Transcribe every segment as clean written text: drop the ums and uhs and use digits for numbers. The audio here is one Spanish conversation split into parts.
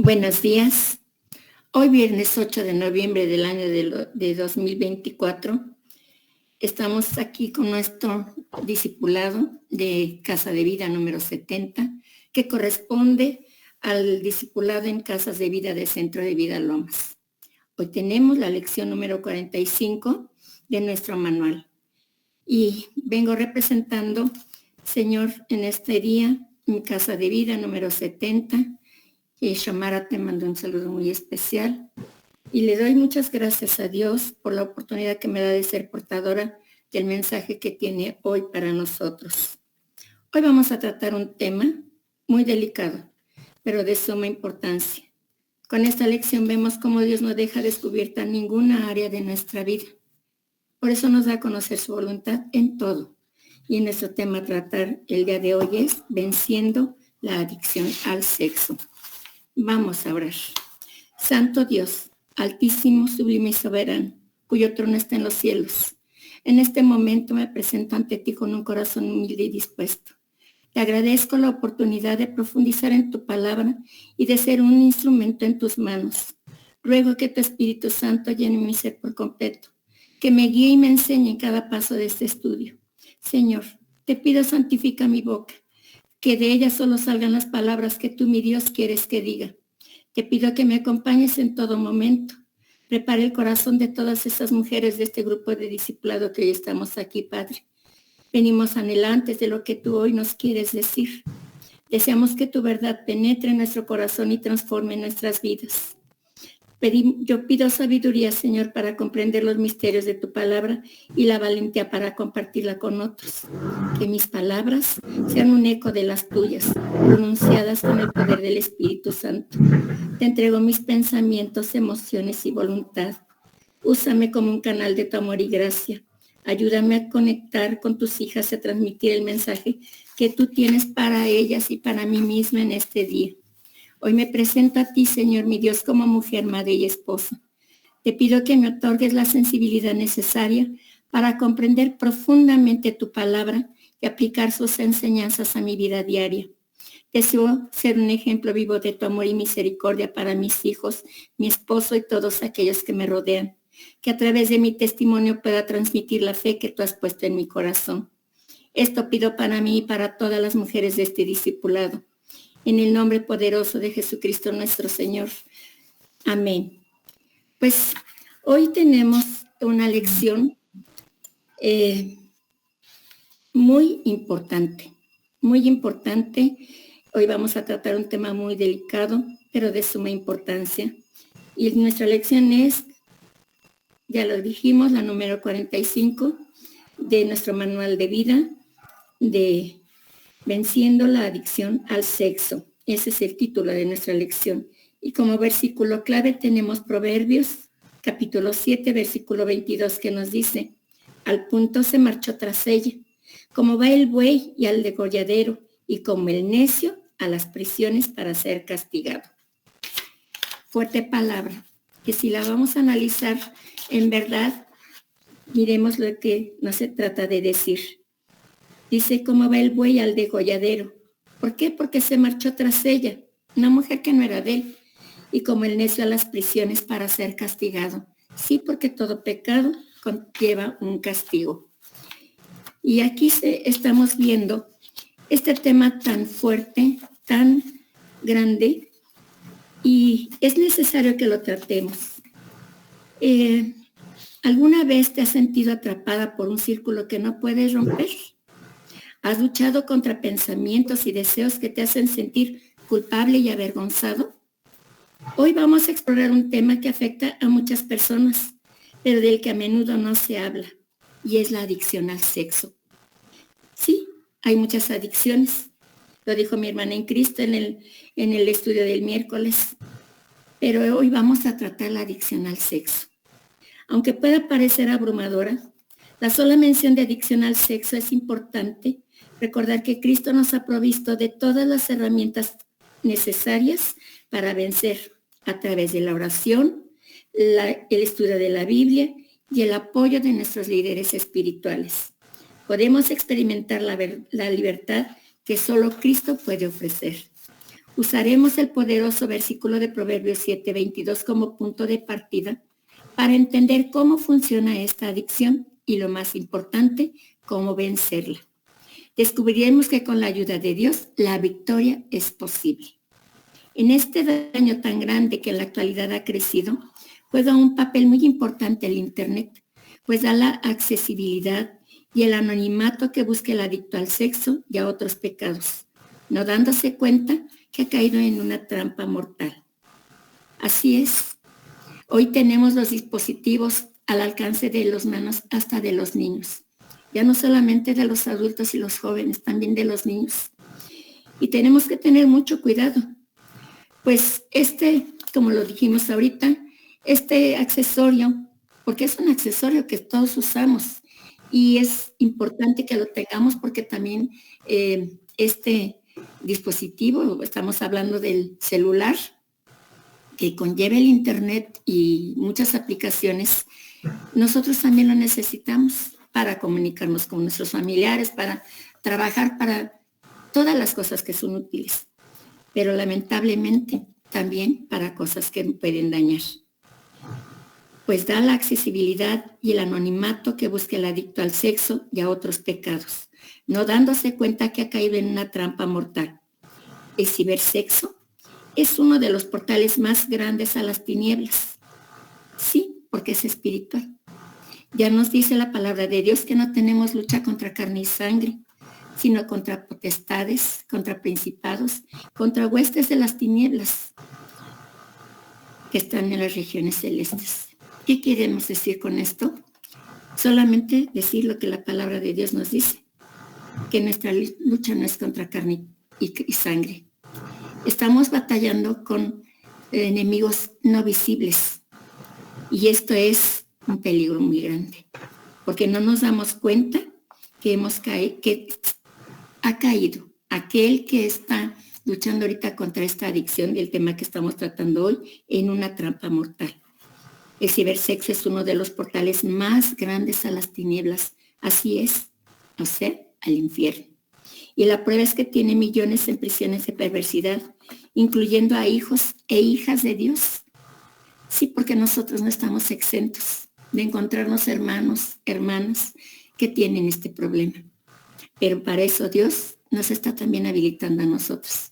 Buenos días. Hoy viernes 8 de noviembre del año de 2024, estamos aquí con nuestro discipulado de Casa de Vida número 70, que corresponde al discipulado en Casas de Vida de Centro de Vida Lomas. Hoy tenemos la lección número 45 de nuestro manual. Y vengo representando, Señor, en este día, en Casa de Vida número 70, y Shamara te mando un saludo muy especial y le doy muchas gracias a Dios por la oportunidad que me da de ser portadora del mensaje que tiene hoy para nosotros. Hoy vamos a tratar un tema muy delicado, pero de suma importancia. Con esta lección vemos cómo Dios no deja descubierta ninguna área de nuestra vida. Por eso nos da a conocer su voluntad en todo. Y en nuestro tema a tratar el día de hoy es venciendo la adicción al sexo. Vamos a orar. Santo Dios, altísimo, sublime y soberano, cuyo trono está en los cielos. En este momento me presento ante ti con un corazón humilde y dispuesto. Te agradezco la oportunidad de profundizar en tu palabra y de ser un instrumento en tus manos. Ruego que tu Espíritu Santo llene mi ser por completo, que me guíe y me enseñe en cada paso de este estudio. Señor, te pido santifica mi boca, que de ella solo salgan las palabras que tú, mi Dios, quieres que diga. Te pido que me acompañes en todo momento. Prepara el corazón de todas esas mujeres de este grupo de discipulado que hoy estamos aquí, Padre. Venimos anhelantes de lo que tú hoy nos quieres decir. Deseamos que tu verdad penetre en nuestro corazón y transforme nuestras vidas. Yo pido sabiduría, Señor, para comprender los misterios de tu palabra y la valentía para compartirla con otros. Que mis palabras sean un eco de las tuyas, pronunciadas con el poder del Espíritu Santo. Te entrego mis pensamientos, emociones y voluntad. Úsame como un canal de tu amor y gracia. Ayúdame a conectar con tus hijas y a transmitir el mensaje que tú tienes para ellas y para mí misma en este día. Hoy me presento a ti, Señor, mi Dios, como mujer, madre y esposa. Te pido que me otorgues la sensibilidad necesaria para comprender profundamente tu palabra y aplicar sus enseñanzas a mi vida diaria. Deseo ser un ejemplo vivo de tu amor y misericordia para mis hijos, mi esposo y todos aquellos que me rodean. Que a través de mi testimonio pueda transmitir la fe que tú has puesto en mi corazón. Esto pido para mí y para todas las mujeres de este discipulado. En el nombre poderoso de Jesucristo nuestro Señor. Amén. Pues hoy tenemos una lección muy importante, muy importante. Hoy vamos a tratar un tema muy delicado, pero de suma importancia. Y nuestra lección es, ya lo dijimos, la número 45 de nuestro manual de vida de Venciendo la adicción al sexo. Ese es el título de nuestra lección. Y como versículo clave tenemos Proverbios, capítulo 7, versículo 22, que nos dice, al punto se marchó tras ella, como va el buey y al degolladero, y como el necio a las prisiones para ser castigado. Fuerte palabra, que si la vamos a analizar en verdad, miremos lo que nos se trata de decir. Dice, ¿cómo va el buey al degolladero? ¿Por qué? Porque se marchó tras ella, una mujer que no era de él, y como el necio a las prisiones para ser castigado. Sí, porque todo pecado conlleva un castigo. Y aquí estamos viendo este tema tan fuerte, tan grande, y es necesario que lo tratemos. ¿Alguna vez te has sentido atrapada por un círculo que no puedes romper? ¿Has luchado contra pensamientos y deseos que te hacen sentir culpable y avergonzado? Hoy vamos a explorar un tema que afecta a muchas personas, pero del que a menudo no se habla, y es la adicción al sexo. Sí, hay muchas adicciones, lo dijo mi hermana en Cristo en el estudio del miércoles, pero hoy vamos a tratar la adicción al sexo. Aunque pueda parecer abrumadora, la sola mención de adicción al sexo es importante. Recordar que Cristo nos ha provisto de todas las herramientas necesarias para vencer a través de la oración, el estudio de la Biblia y el apoyo de nuestros líderes espirituales. Podemos experimentar la libertad que solo Cristo puede ofrecer. Usaremos el poderoso versículo de Proverbios 7:22 como punto de partida para entender cómo funciona esta adicción y, lo más importante, cómo vencerla. Descubriremos que con la ayuda de Dios, la victoria es posible. En este daño tan grande que en la actualidad ha crecido, juega un papel muy importante el Internet, pues da la accesibilidad y el anonimato que busca el adicto al sexo y a otros pecados, no dándose cuenta que ha caído en una trampa mortal. Así es, hoy tenemos los dispositivos al alcance de las manos hasta de los niños, ya no solamente de los adultos y los jóvenes, también de los niños. Y tenemos que tener mucho cuidado, pues como lo dijimos ahorita, este accesorio, porque es un accesorio que todos usamos y es importante que lo tengamos porque también este dispositivo, estamos hablando del celular, que conlleva el Internet y muchas aplicaciones, nosotros también lo necesitamos para comunicarnos con nuestros familiares, para trabajar, para todas las cosas que son útiles, pero lamentablemente también para cosas que pueden dañar. Pues da la accesibilidad y el anonimato que busca el adicto al sexo y a otros pecados, no dándose cuenta que ha caído en una trampa mortal. El cibersexo es uno de los portales más grandes a las tinieblas. Sí, porque es espiritual. Ya nos dice la palabra de Dios que no tenemos lucha contra carne y sangre, sino contra potestades, contra principados, contra huestes de las tinieblas que están en las regiones celestes. ¿Qué queremos decir con esto? Solamente decir lo que la palabra de Dios nos dice, que nuestra lucha no es contra carne y sangre. Estamos batallando con enemigos no visibles y esto es un peligro muy grande, porque no nos damos cuenta que ha caído aquel que está luchando ahorita contra esta adicción del tema que estamos tratando hoy en una trampa mortal. El cibersexo es uno de los portales más grandes a las tinieblas, así es, o sea, al infierno. Y la prueba es que tiene millones en prisiones de perversidad, incluyendo a hijos e hijas de Dios. Sí, porque nosotros no estamos exentos de encontrarnos hermanos, hermanas que tienen este problema. Pero para eso Dios nos está también habilitando a nosotros.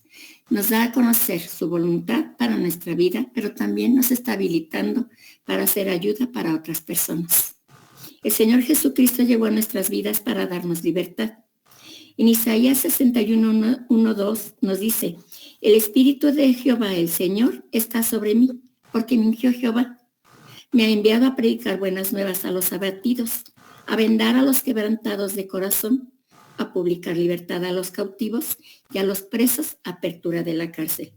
Nos da a conocer su voluntad para nuestra vida, pero también nos está habilitando para hacer ayuda para otras personas. El Señor Jesucristo llegó a nuestras vidas para darnos libertad. En Isaías 61:1-2 nos dice, el Espíritu de Jehová, el Señor, está sobre mí, porque me ungió Jehová. Me ha enviado a predicar buenas nuevas a los abatidos, a vendar a los quebrantados de corazón, a publicar libertad a los cautivos y a los presos apertura de la cárcel,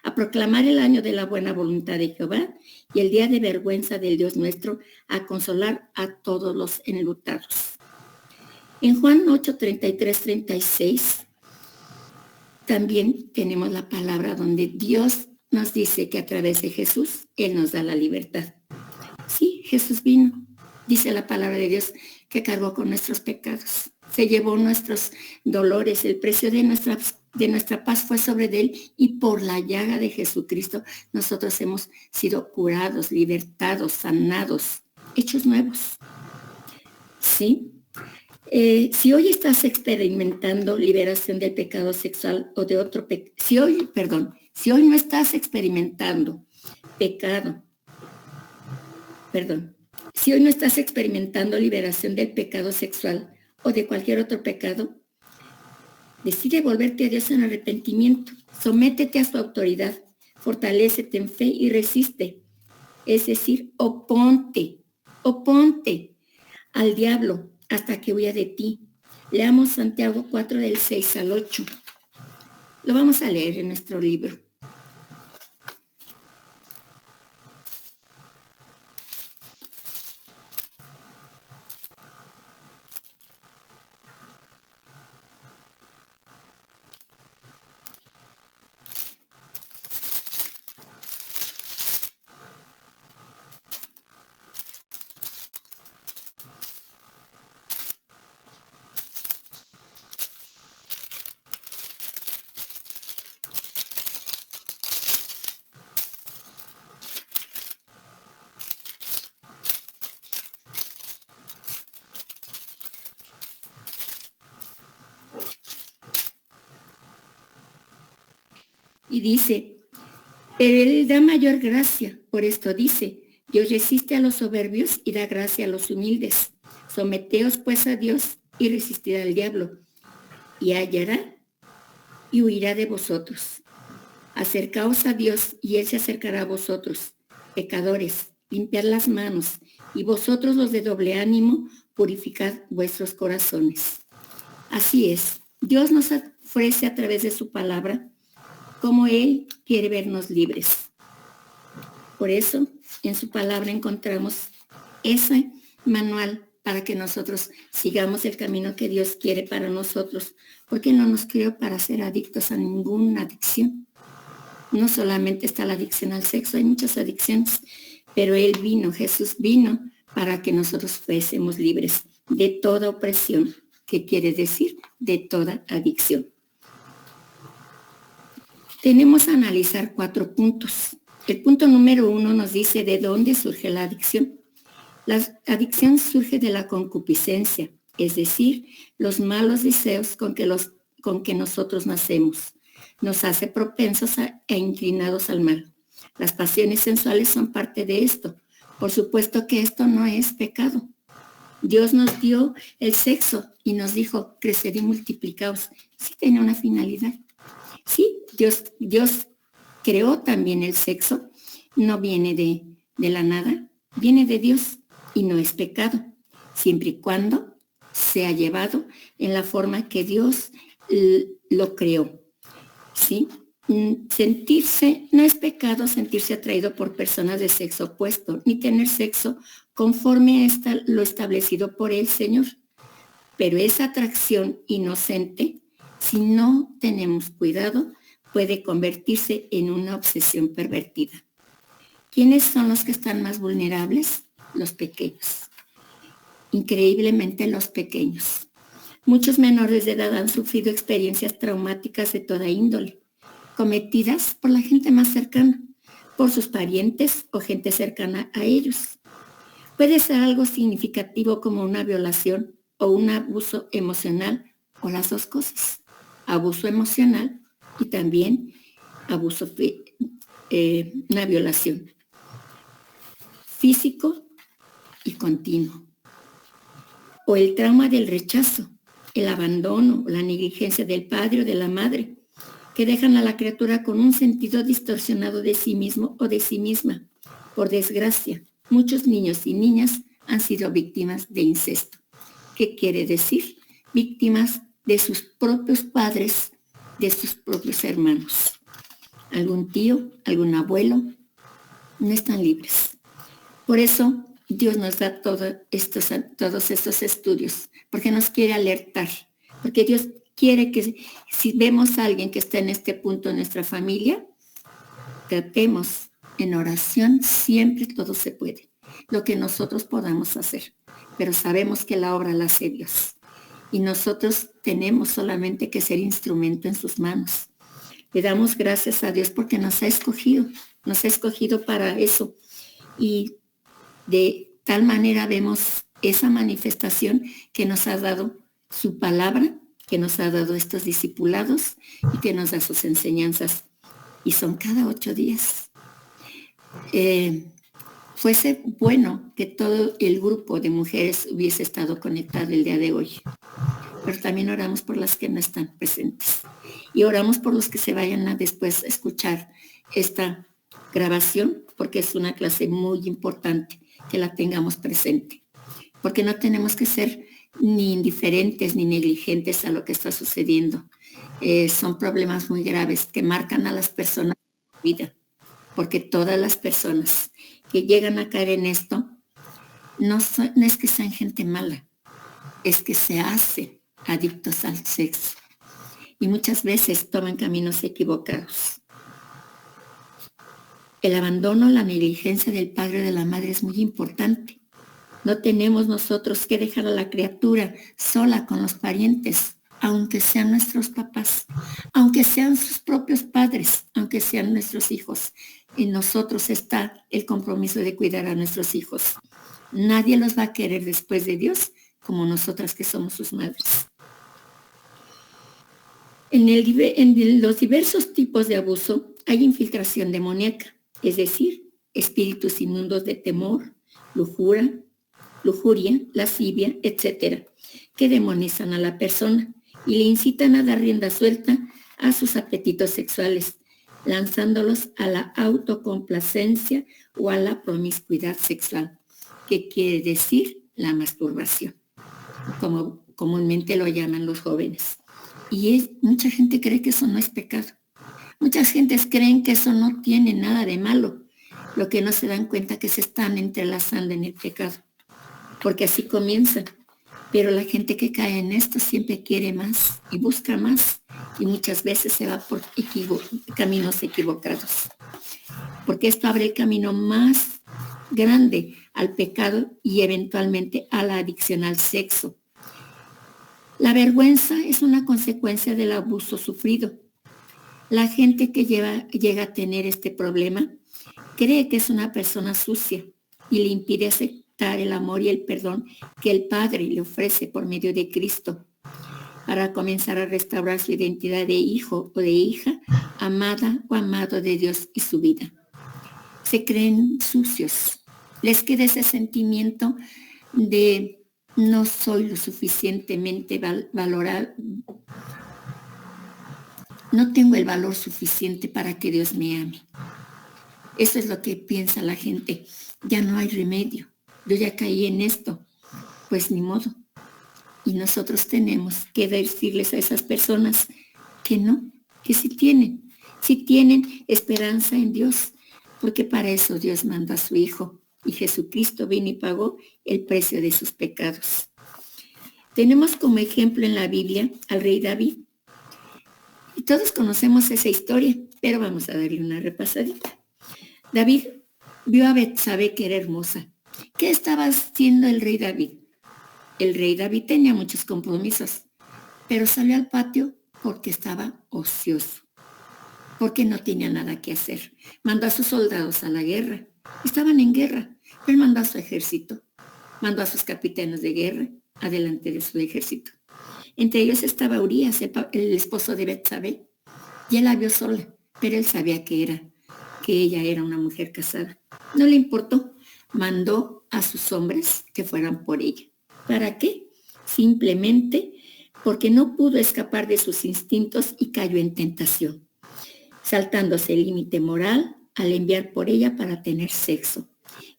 a proclamar el año de la buena voluntad de Jehová y el día de vergüenza del Dios nuestro, a consolar a todos los enlutados. En Juan 8:33-36 también tenemos la palabra donde Dios nos dice que a través de Jesús Él nos da la libertad. Sí, Jesús vino, dice la palabra de Dios, que cargó con nuestros pecados. Se llevó nuestros dolores, el precio de nuestra paz fue sobre él y por la llaga de Jesucristo nosotros hemos sido curados, libertados, sanados, hechos nuevos. ¿Sí? Si hoy estás experimentando liberación del pecado sexual o de otro pecado, si hoy no estás experimentando si hoy no estás experimentando liberación del pecado sexual o de cualquier otro pecado, decide volverte a Dios en arrepentimiento, sométete a su autoridad, fortalécete en fe y resiste. Es decir, oponte al diablo hasta que huya de ti. Leamos Santiago 4 del 6 al 8. Lo vamos a leer en nuestro libro. Y dice, pero Él da mayor gracia. Por esto dice, Dios resiste a los soberbios y da gracia a los humildes. Someteos pues a Dios y resistid al diablo, y hallará y huirá de vosotros. Acercaos a Dios y Él se acercará a vosotros. Pecadores, limpiad las manos, y vosotros los de doble ánimo, purificad vuestros corazones. Así es, Dios nos ofrece a través de su palabra como Él quiere vernos libres. Por eso, en su palabra encontramos ese manual para que nosotros sigamos el camino que Dios quiere para nosotros, porque no nos creó para ser adictos a ninguna adicción. No solamente está la adicción al sexo, hay muchas adicciones, pero Él vino, Jesús vino para que nosotros fuésemos libres de toda opresión, que quiere decir de toda adicción. Tenemos a analizar 4 puntos. El punto número 1 nos dice de dónde surge la adicción. La adicción surge de la concupiscencia, es decir, los malos deseos con que nosotros nacemos. Nos hace propensos e inclinados al mal. Las pasiones sensuales son parte de esto. Por supuesto que esto no es pecado. Dios nos dio el sexo y nos dijo, creced y multiplicaos. Sí tiene una finalidad. Sí, Dios creó también el sexo. No viene de la nada, viene de Dios y no es pecado, siempre y cuando sea llevado en la forma que Dios lo creó. ¿Sí? No es pecado sentirse atraído por personas de sexo opuesto, ni tener sexo conforme a lo establecido por el Señor. Pero esa atracción inocente, si no tenemos cuidado, puede convertirse en una obsesión pervertida. ¿Quiénes son los que están más vulnerables? Los pequeños. Increíblemente los pequeños. Muchos menores de edad han sufrido experiencias traumáticas de toda índole, cometidas por la gente más cercana, por sus parientes o gente cercana a ellos. Puede ser algo significativo como una violación o un abuso emocional o las dos cosas. Abuso emocional y también una violación físico y continuo. O el trauma del rechazo, el abandono, la negligencia del padre o de la madre, que dejan a la criatura con un sentido distorsionado de sí mismo o de sí misma. Por desgracia, muchos niños y niñas han sido víctimas de incesto. ¿Qué quiere decir? Víctimas de sus propios padres, de sus propios hermanos. Algún tío, algún abuelo, no están libres. Por eso Dios nos da todos estos estudios, porque nos quiere alertar, porque Dios quiere que si vemos a alguien que está en este punto en nuestra familia, tratemos en oración, siempre todo se puede, lo que nosotros podamos hacer, pero sabemos que la obra la hace Dios y nosotros tenemos solamente que ser instrumento en sus manos. Le damos gracias a Dios porque nos ha escogido para eso y de tal manera vemos esa manifestación que nos ha dado su palabra, que nos ha dado estos discipulados y que nos da sus enseñanzas. Y son cada 8 días. Fuese bueno que todo el grupo de mujeres hubiese estado conectado el día de hoy. Pero también oramos por las que no están presentes. Y oramos por los que se vayan a después escuchar esta grabación, porque es una clase muy importante que la tengamos presente. Porque no tenemos que ser ni indiferentes ni negligentes a lo que está sucediendo. Son problemas muy graves que marcan a las personas en su vida. Porque todas las personas que llegan a caer en esto, no es que sean gente mala, es que se hacen adictos al sexo. Y muchas veces toman caminos equivocados. El abandono, la negligencia del padre o de la madre es muy importante. No tenemos nosotros que dejar a la criatura sola con los parientes, aunque sean nuestros papás, aunque sean sus propios padres, aunque sean nuestros hijos. En nosotros está el compromiso de cuidar a nuestros hijos. Nadie los va a querer después de Dios como nosotras que somos sus madres. En los diversos tipos de abuso hay infiltración demoníaca, es decir, espíritus inmundos de temor, lujuria, lascivia, etcétera, que demonizan a la persona y le incitan a dar rienda suelta a sus apetitos sexuales, lanzándolos a la autocomplacencia o a la promiscuidad sexual, que quiere decir la masturbación, como comúnmente lo llaman los jóvenes. Y mucha gente cree que eso no es pecado. Muchas gentes creen que eso no tiene nada de malo. Lo que no se dan cuenta que se están entrelazando en el pecado, porque así comienza. Pero la gente que cae en esto siempre quiere más y busca más, y muchas veces se va por caminos equivocados, porque esto abre el camino más grande al pecado y eventualmente a la adicción al sexo. La vergüenza es una consecuencia del abuso sufrido. La gente que llega a tener este problema cree que es una persona sucia y le impide aceptar el amor y el perdón que el Padre le ofrece por medio de Cristo para comenzar a restaurar su identidad de hijo o de hija, amada o amado de Dios y su vida. Se creen sucios. Les queda ese sentimiento de no soy lo suficientemente valorado. No tengo el valor suficiente para que Dios me ame. Eso es lo que piensa la gente. Ya no hay remedio. Yo ya caí en esto. Pues ni modo. Y nosotros tenemos que decirles a esas personas que no, que sí tienen esperanza en Dios, porque para eso Dios mandó a su Hijo y Jesucristo vino y pagó el precio de sus pecados. Tenemos como ejemplo en la Biblia al rey David. Y todos conocemos esa historia, pero vamos a darle una repasadita. David vio a Betsabé, que era hermosa. ¿Qué estaba haciendo el rey David? El rey David tenía muchos compromisos, pero salió al patio porque estaba ocioso, porque no tenía nada que hacer. Mandó a sus soldados a la guerra. Estaban en guerra. Él mandó a su ejército, mandó a sus capitanes de guerra adelante de su ejército. Entre ellos estaba Urías, el esposo de Betsabé, y él la vio sola, pero él sabía que ella era una mujer casada. No le importó, mandó a sus hombres que fueran por ella. ¿Para qué? Simplemente porque no pudo escapar de sus instintos y cayó en tentación, saltándose el límite moral al enviar por ella para tener sexo.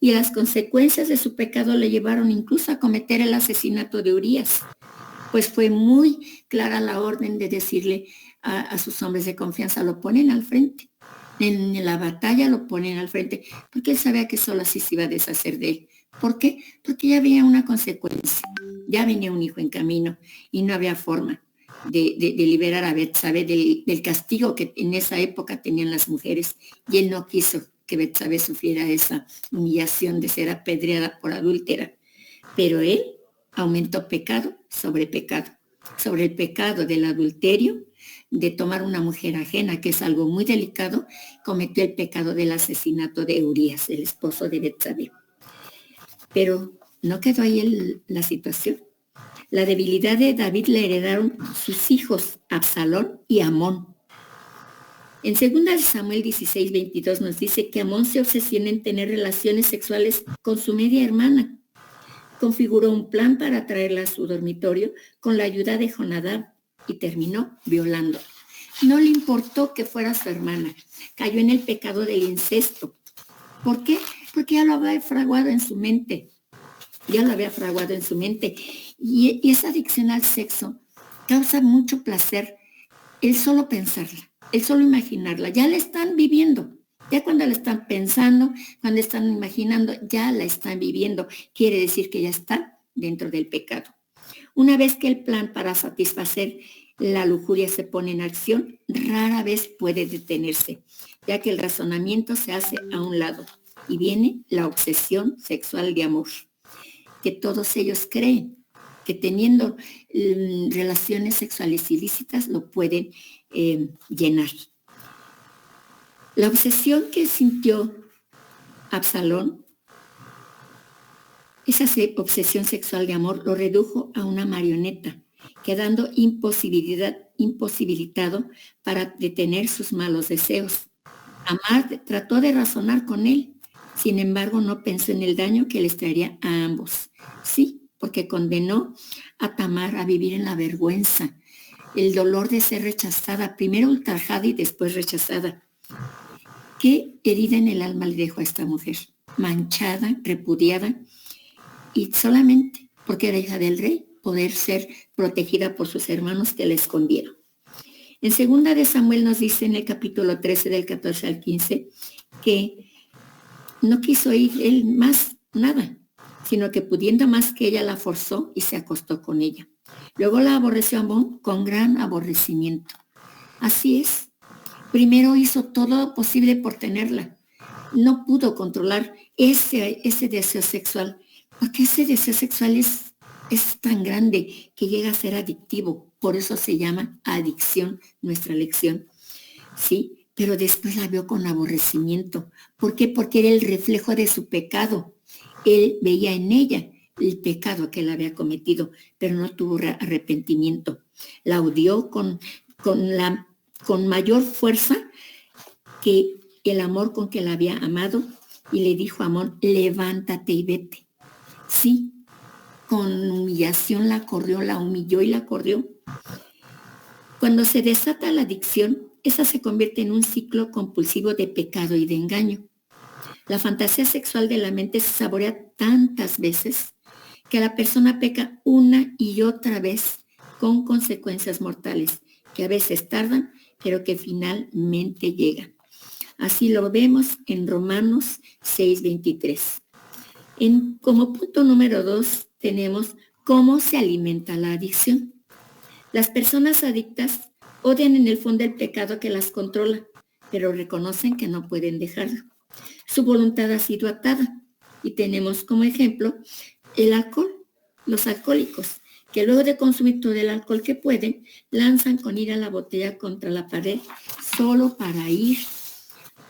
Y las consecuencias de su pecado le llevaron incluso a cometer el asesinato de Urías, pues fue muy clara la orden de decirle a sus hombres de confianza, lo ponen al frente. En la batalla lo ponen al frente, porque él sabía que solo así se iba a deshacer de él. ¿Por qué? Porque ya había una consecuencia, ya venía un hijo en camino y no había forma de liberar a Betsabé del castigo que en esa época tenían las mujeres, y él no quiso que Betsabé sufriera esa humillación de ser apedreada por adúltera, pero él aumentó pecado sobre el pecado del adulterio, de tomar una mujer ajena, que es algo muy delicado. Cometió el pecado del asesinato de Urías, el esposo de Betsabé. Pero no quedó ahí la situación. La debilidad de David le heredaron sus hijos Absalón y Amón. En 2 Samuel 16:22 nos dice que Amón se obsesiona en tener relaciones sexuales con su media hermana. Configuró un plan para traerla a su dormitorio con la ayuda de Jonadab y terminó violándola. No le importó que fuera su hermana. Cayó en el pecado del incesto. ¿Por qué? Porque ya lo había fraguado en su mente. Y esa adicción al sexo causa mucho placer el solo pensarla, el solo imaginarla. Ya la están viviendo. Ya cuando la están pensando, cuando están imaginando, ya la están viviendo. Quiere decir que ya está dentro del pecado. Una vez que el plan para satisfacer la lujuria se pone en acción, rara vez puede detenerse, ya que el razonamiento se hace a un lado y viene la obsesión sexual de amor, que todos ellos creen que teniendo relaciones sexuales ilícitas lo pueden llenar. La obsesión que sintió Absalón, esa obsesión sexual de amor, lo redujo a una marioneta, quedando imposibilitado imposibilitado para detener sus malos deseos. Tamar trató de razonar con él, sin embargo no pensó en el daño que les traería a ambos. Sí, porque condenó a Tamar a vivir en la vergüenza, el dolor de ser rechazada, primero ultrajada y después rechazada. ¿Qué herida en el alma le dejó a esta mujer? Manchada, repudiada, y solamente porque era hija del rey, poder ser protegida por sus hermanos que la escondieron. En segunda de Samuel nos dice en el capítulo 13 del 14 al 15 que no quiso ir él más nada, sino que pudiendo más que ella la forzó y se acostó con ella. Luego la aborreció Amón con gran aborrecimiento. Así es. Primero hizo todo lo posible por tenerla. No pudo controlar ese deseo sexual, porque ese deseo sexual es tan grande que llega a ser adictivo. Por eso se llama adicción nuestra lección. Sí, pero después la vio con aborrecimiento. ¿Por qué? Porque era el reflejo de su pecado. Él veía en ella el pecado que él había cometido, pero no tuvo arrepentimiento. La odió con mayor fuerza que el amor con que la había amado, y le dijo a Amón, levántate y vete. Sí, con humillación la corrió, la humilló y la corrió. Cuando se desata la adicción, esa se convierte en un ciclo compulsivo de pecado y de engaño. La fantasía sexual de la mente se saborea tantas veces que la persona peca una y otra vez con consecuencias mortales, que a veces tardan, pero que finalmente llegan. Así lo vemos en Romanos 6:23. Como punto número 2 tenemos cómo se alimenta la adicción. Las personas adictas odian en el fondo el pecado que las controla, pero reconocen que no pueden dejarlo. Su voluntad ha sido atada. Y tenemos como ejemplo el alcohol, los alcohólicos, que luego de consumir todo el alcohol que pueden, lanzan con ira la botella contra la pared solo para ir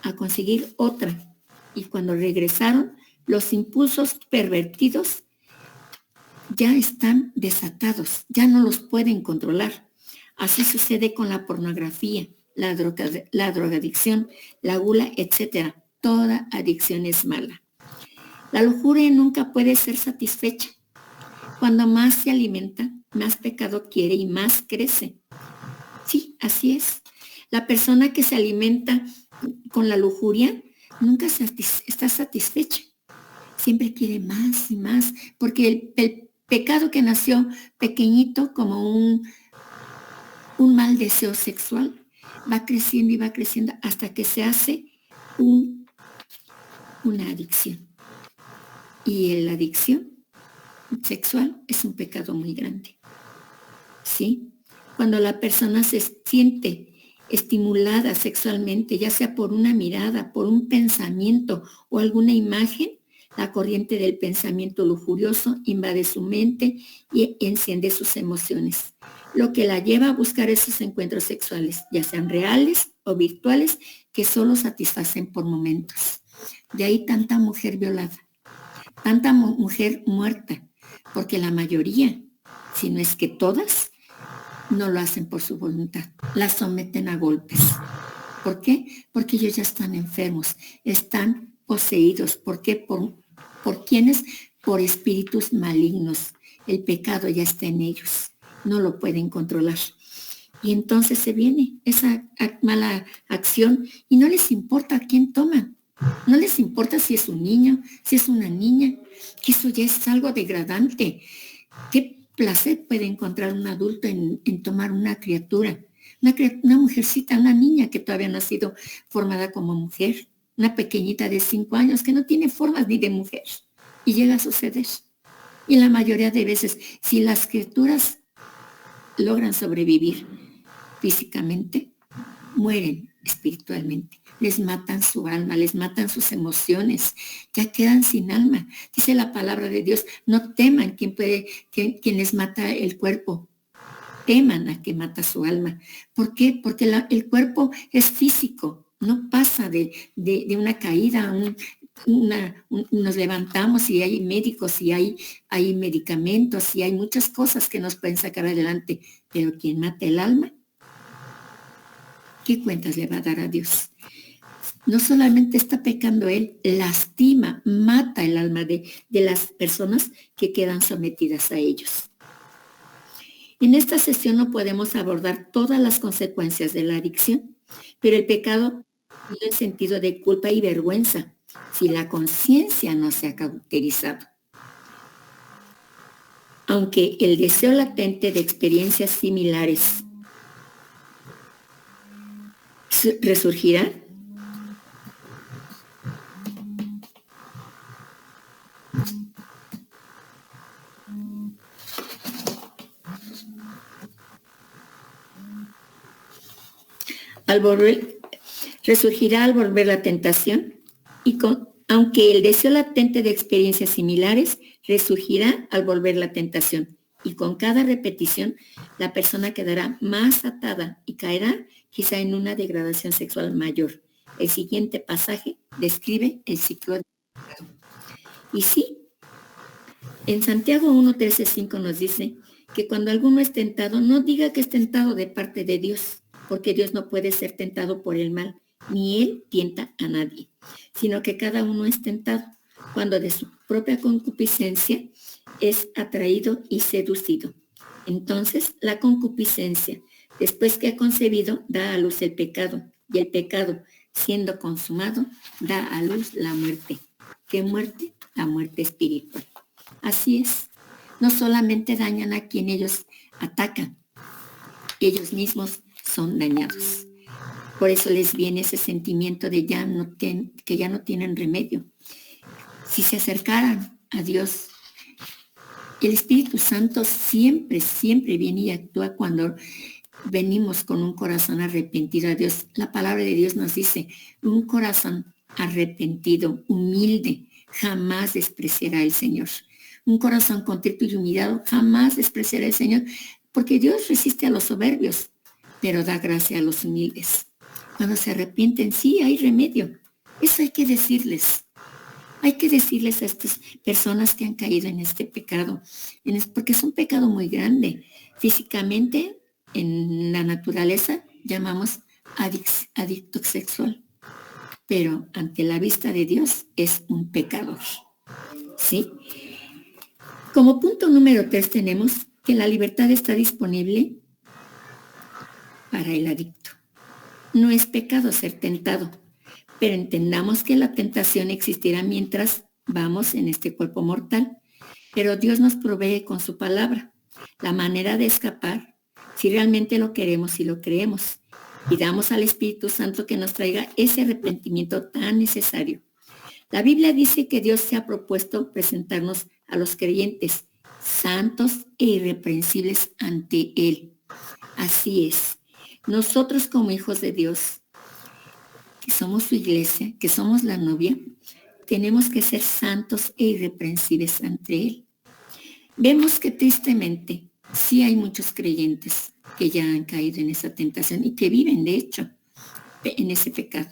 a conseguir otra. Y cuando regresaron, los impulsos pervertidos ya están desatados, ya no los pueden controlar. Así sucede con la pornografía, la drogadicción, la gula, etc. Toda adicción es mala. La lujuria nunca puede ser satisfecha. Cuando más se alimenta, más pecado quiere y más crece. Sí, así es. La persona que se alimenta con la lujuria nunca está satisfecha. Siempre quiere más y más, porque el pecado que nació pequeñito como un mal deseo sexual va creciendo y va creciendo hasta que se hace una adicción. Y la adicción sexual es un pecado muy grande. ¿Sí? Cuando la persona se siente estimulada sexualmente, ya sea por una mirada, por un pensamiento o alguna imagen, la corriente del pensamiento lujurioso invade su mente y enciende sus emociones, lo que la lleva a buscar esos encuentros sexuales, ya sean reales o virtuales, que solo satisfacen por momentos. De ahí tanta mujer violada, tanta mujer muerta, porque la mayoría, si no es que todas, no lo hacen por su voluntad, las someten a golpes. ¿Por qué? Porque ellos ya están enfermos, están poseídos. ¿Por qué? ¿Por quiénes? Por espíritus malignos. El pecado ya está en ellos, no lo pueden controlar. Y entonces se viene esa mala acción y no les importa a quién toman. No les importa si es un niño, si es una niña, que eso ya es algo degradante. ¿Qué placer puede encontrar un adulto en tomar una criatura? Una mujercita, una niña que todavía no ha sido formada como mujer, una pequeñita de 5 años que no tiene formas ni de mujer, y llega a suceder. Y la mayoría de veces, si las criaturas logran sobrevivir físicamente, mueren espiritualmente. Les matan su alma, les matan sus emociones, ya quedan sin alma. Dice la palabra de Dios, no teman quien les mata el cuerpo, teman a que mata su alma. ¿Por qué? Porque el cuerpo es físico, no pasa de una caída, nos levantamos y hay médicos y hay medicamentos y hay muchas cosas que nos pueden sacar adelante, pero quien mata el alma ¿qué cuentas le va a dar a Dios? No solamente está pecando él, lastima, mata el alma de las personas que quedan sometidas a ellos. En esta sesión no podemos abordar todas las consecuencias de la adicción, pero el pecado tiene el sentido de culpa y vergüenza si la conciencia no se ha cauterizado. Aunque el deseo latente de experiencias similares resurgirá, resurgirá al volver la tentación y aunque el deseo latente de experiencias similares resurgirá al volver la tentación y con cada repetición la persona quedará más atada y caerá quizá en una degradación sexual mayor. El siguiente pasaje describe el ciclo de pecado. Y sí, en Santiago 1:13-5 nos dice que cuando alguno es tentado, no diga que es tentado de parte de Dios, porque Dios no puede ser tentado por el mal, ni Él tienta a nadie, sino que cada uno es tentado cuando de su propia concupiscencia es atraído y seducido. Entonces, la concupiscencia, después que ha concebido, da a luz el pecado, y el pecado, siendo consumado, da a luz la muerte. ¿Qué muerte? La muerte espiritual. Así es, no solamente dañan a quien ellos atacan, ellos mismos son dañados. Por eso les viene ese sentimiento de que ya no tienen remedio. Si se acercaran a Dios, el Espíritu Santo siempre viene y actúa cuando venimos con un corazón arrepentido a Dios. La palabra de Dios nos dice, un corazón arrepentido, humilde, jamás despreciará el Señor. Un corazón contrito y humillado jamás despreciará el Señor, porque Dios resiste a los soberbios, pero da gracia a los humildes. Cuando se arrepienten, sí hay remedio. Eso hay que decirles. Hay que decirles a estas personas que han caído en este pecado, porque es un pecado muy grande. Físicamente, en la naturaleza, llamamos adicto sexual, pero ante la vista de Dios es un pecador. ¿Sí? Como punto número 3 tenemos que la libertad está disponible para el adicto. No es pecado ser tentado, pero entendamos que la tentación existirá mientras vamos en este cuerpo mortal. Pero Dios nos provee con su palabra la manera de escapar si realmente lo queremos y lo creemos. Y damos al Espíritu Santo que nos traiga ese arrepentimiento tan necesario. La Biblia dice que Dios se ha propuesto presentarnos a los creyentes santos e irreprensibles ante Él. Así es. Nosotros como hijos de Dios, que somos su iglesia, que somos la novia, tenemos que ser santos e irreprensibles ante Él. Vemos que tristemente sí hay muchos creyentes que ya han caído en esa tentación y que viven, de hecho, en ese pecado.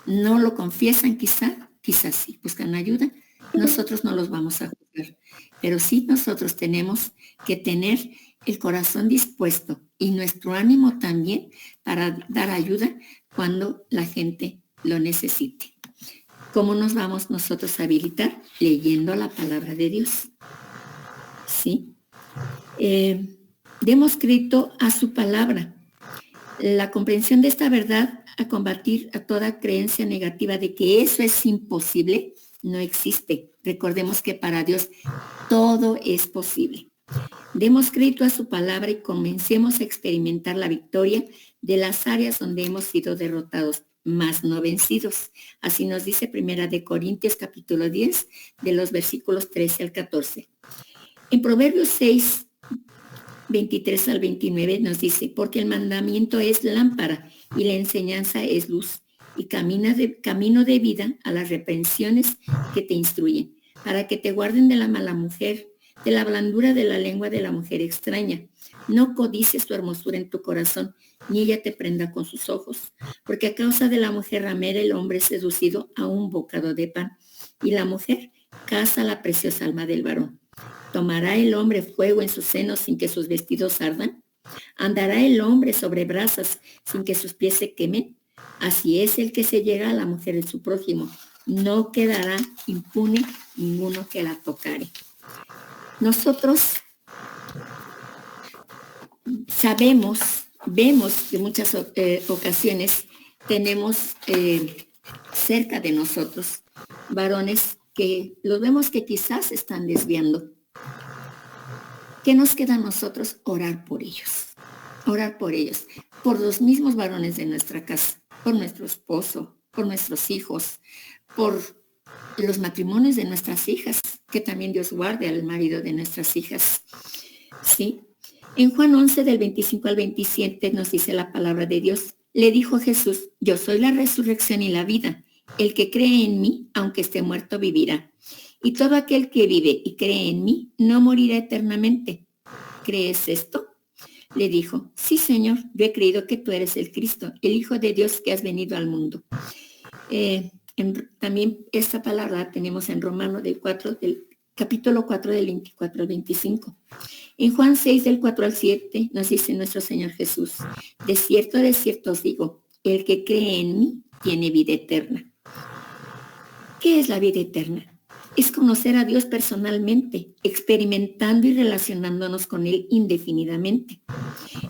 No lo confiesan quizás sí, buscan ayuda. Nosotros no los vamos a juzgar, pero sí nosotros tenemos que tener el corazón dispuesto y nuestro ánimo también para dar ayuda cuando la gente lo necesite. ¿Cómo nos vamos nosotros a habilitar? Leyendo la palabra de Dios. ¿Sí? Demos crédito a su palabra. La comprensión de esta verdad a combatir a toda creencia negativa de que eso es imposible, no existe. Recordemos que para Dios todo es posible. Demos crédito a su palabra y comencemos a experimentar la victoria de las áreas donde hemos sido derrotados, más no vencidos. Así nos dice 1 Corintios capítulo 10, de los versículos 13 al 14. En Proverbios 6, 23 al 29 nos dice, porque el mandamiento es lámpara y la enseñanza es luz, y camino de vida a las reprensiones que te instruyen, para que te guarden de la mala mujer, de la blandura de la lengua de la mujer extraña. No codices tu hermosura en tu corazón, ni ella te prenda con sus ojos, porque a causa de la mujer ramera el hombre es seducido a un bocado de pan, y la mujer caza la preciosa alma del varón. ¿Tomará el hombre fuego en sus senos sin que sus vestidos ardan? ¿Andará el hombre sobre brasas sin que sus pies se quemen? Así es el que se llega a la mujer de su prójimo. No quedará impune ninguno que la tocare. Nosotros vemos que muchas ocasiones tenemos cerca de nosotros varones que los vemos que quizás están desviando. ¿Qué nos queda a nosotros? Orar por ellos, por los mismos varones de nuestra casa, por nuestro esposo, por nuestros hijos, por los matrimonios de nuestras hijas, que también Dios guarde al marido de nuestras hijas, ¿sí? En Juan 11, del 25 al 27, nos dice la palabra de Dios. Le dijo Jesús: yo soy la resurrección y la vida. El que cree en mí, aunque esté muerto, vivirá. Y todo aquel que vive y cree en mí, no morirá eternamente. ¿Crees esto? Le dijo: sí, Señor, yo he creído que tú eres el Cristo, el Hijo de Dios que has venido al mundo. También esta palabra la tenemos en Romanos del capítulo 4, del 24 al 25. En Juan 6, del 4 al 7, nos dice nuestro Señor Jesús: de cierto os digo, el que cree en mí tiene vida eterna. ¿Qué es la vida eterna? Es conocer a Dios personalmente, experimentando y relacionándonos con Él indefinidamente.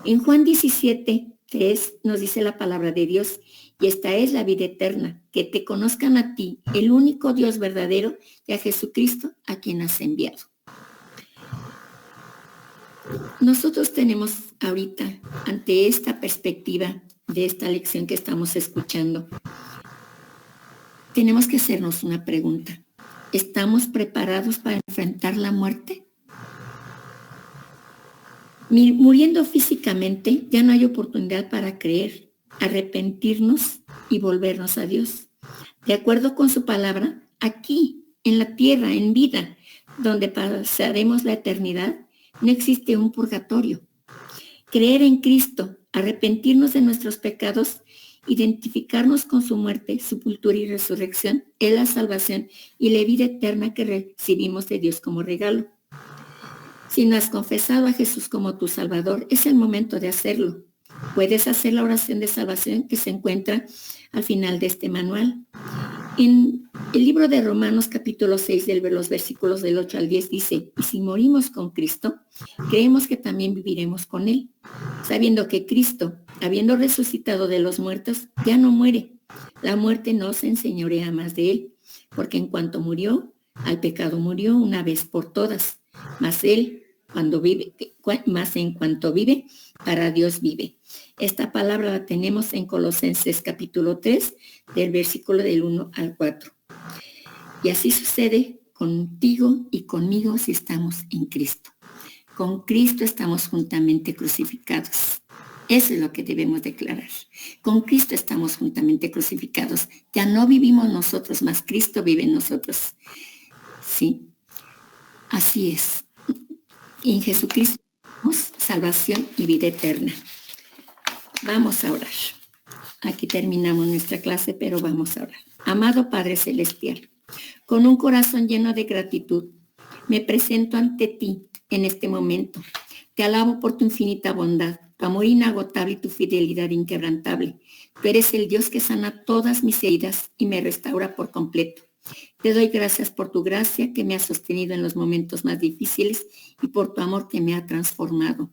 En Juan 17, 3 nos dice la palabra de Dios: y esta es la vida eterna, que te conozcan a ti, el único Dios verdadero, y a Jesucristo, a quien has enviado. Nosotros tenemos ahorita, ante esta perspectiva de esta lección que estamos escuchando, tenemos que hacernos una pregunta. ¿Estamos preparados para enfrentar la muerte? Muriendo físicamente, ya no hay oportunidad para creer, arrepentirnos y volvernos a Dios. De acuerdo con su palabra, aquí, en la tierra, en vida, donde pasaremos la eternidad, no existe un purgatorio. Creer en Cristo, arrepentirnos de nuestros pecados, identificarnos con su muerte, sepultura y resurrección, es la salvación y la vida eterna que recibimos de Dios como regalo. Si no has confesado a Jesús como tu Salvador, es el momento de hacerlo. Puedes hacer la oración de salvación que se encuentra al final de este manual. En el libro de Romanos, capítulo 6, los versículos del 8 al 10, dice: y si morimos con Cristo, creemos que también viviremos con Él, sabiendo que Cristo, habiendo resucitado de los muertos, ya no muere. La muerte no se enseñorea más de Él, porque en cuanto murió, al pecado murió una vez por todas, mas Él, en cuanto vive, para Dios vive. Esta palabra la tenemos en Colosenses capítulo 3, del versículo del 1 al 4. Y así sucede contigo y conmigo si estamos en Cristo. Con Cristo estamos juntamente crucificados. Eso es lo que debemos declarar. Con Cristo estamos juntamente crucificados. Ya no vivimos nosotros, mas Cristo vive en nosotros. Sí, así es. En Jesucristo tenemos salvación y vida eterna. Vamos a orar. Aquí terminamos nuestra clase, pero vamos a orar. Amado Padre Celestial, con un corazón lleno de gratitud, me presento ante ti en este momento. Te alabo por tu infinita bondad, tu amor inagotable y tu fidelidad inquebrantable. Tú eres el Dios que sana todas mis heridas y me restaura por completo. Te doy gracias por tu gracia que me ha sostenido en los momentos más difíciles y por tu amor que me ha transformado.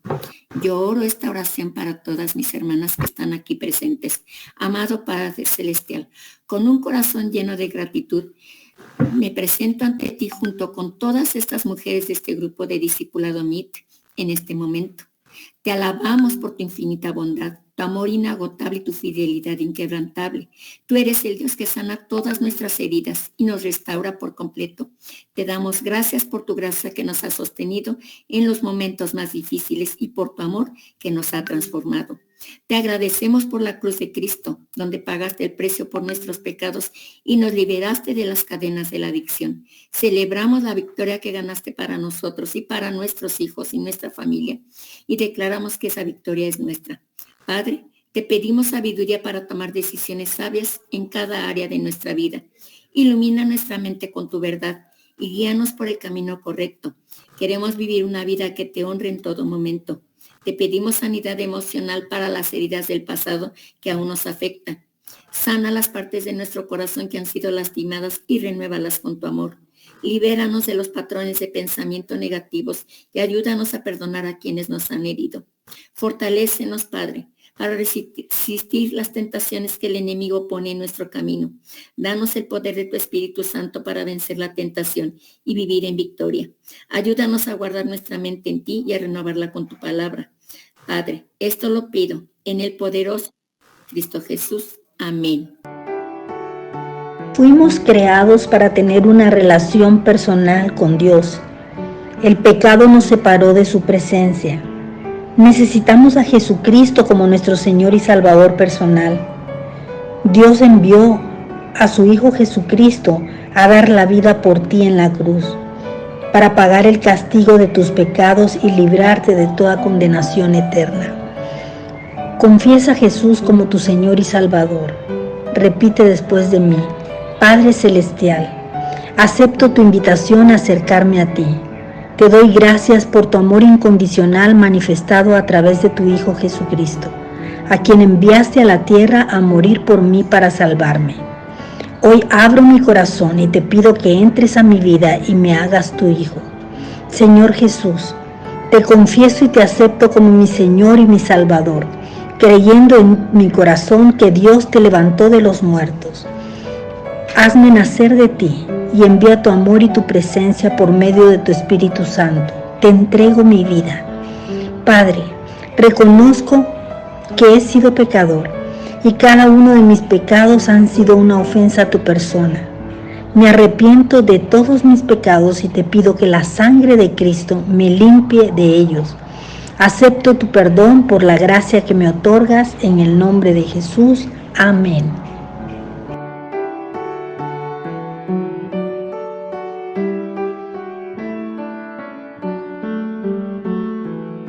Yo oro esta oración para todas mis hermanas que están aquí presentes. Amado Padre Celestial, con un corazón lleno de gratitud, me presento ante ti junto con todas estas mujeres de este grupo de Discipulado MIT en este momento. Te alabamos por tu infinita bondad, tu amor inagotable y tu fidelidad inquebrantable. Tú eres el Dios que sana todas nuestras heridas y nos restaura por completo. Te damos gracias por tu gracia que nos ha sostenido en los momentos más difíciles y por tu amor que nos ha transformado. Te agradecemos por la cruz de Cristo, donde pagaste el precio por nuestros pecados y nos liberaste de las cadenas de la adicción. Celebramos la victoria que ganaste para nosotros y para nuestros hijos y nuestra familia y declaramos que esa victoria es nuestra. Padre, te pedimos sabiduría para tomar decisiones sabias en cada área de nuestra vida. Ilumina nuestra mente con tu verdad y guíanos por el camino correcto. Queremos vivir una vida que te honre en todo momento. Te pedimos sanidad emocional para las heridas del pasado que aún nos afectan. Sana las partes de nuestro corazón que han sido lastimadas y renuévalas con tu amor. Libéranos de los patrones de pensamiento negativos y ayúdanos a perdonar a quienes nos han herido. Fortalécenos, Padre, para resistir las tentaciones que el enemigo pone en nuestro camino. Danos el poder de tu Espíritu Santo para vencer la tentación y vivir en victoria. Ayúdanos a guardar nuestra mente en ti y a renovarla con tu palabra. Padre, esto lo pido en el poderoso Cristo Jesús. Amén. Fuimos creados para tener una relación personal con Dios. El pecado nos separó de su presencia. Necesitamos a Jesucristo como nuestro Señor y Salvador personal. Dios envió a su Hijo Jesucristo a dar la vida por ti en la cruz, para pagar el castigo de tus pecados y librarte de toda condenación eterna. Confiesa a Jesús como tu Señor y Salvador. Repite después de mí: Padre Celestial, acepto tu invitación a acercarme a ti. Te doy gracias por tu amor incondicional manifestado a través de tu Hijo Jesucristo, a quien enviaste a la tierra a morir por mí para salvarme. Hoy abro mi corazón y te pido que entres a mi vida y me hagas tu Hijo. Señor Jesús, te confieso y te acepto como mi Señor y mi Salvador, creyendo en mi corazón que Dios te levantó de los muertos. Hazme nacer de ti y envía tu amor y tu presencia por medio de tu Espíritu Santo. Te entrego mi vida. Padre, reconozco que he sido pecador y cada uno de mis pecados han sido una ofensa a tu persona. Me arrepiento de todos mis pecados y te pido que la sangre de Cristo me limpie de ellos. Acepto tu perdón por la gracia que me otorgas en el nombre de Jesús. Amén.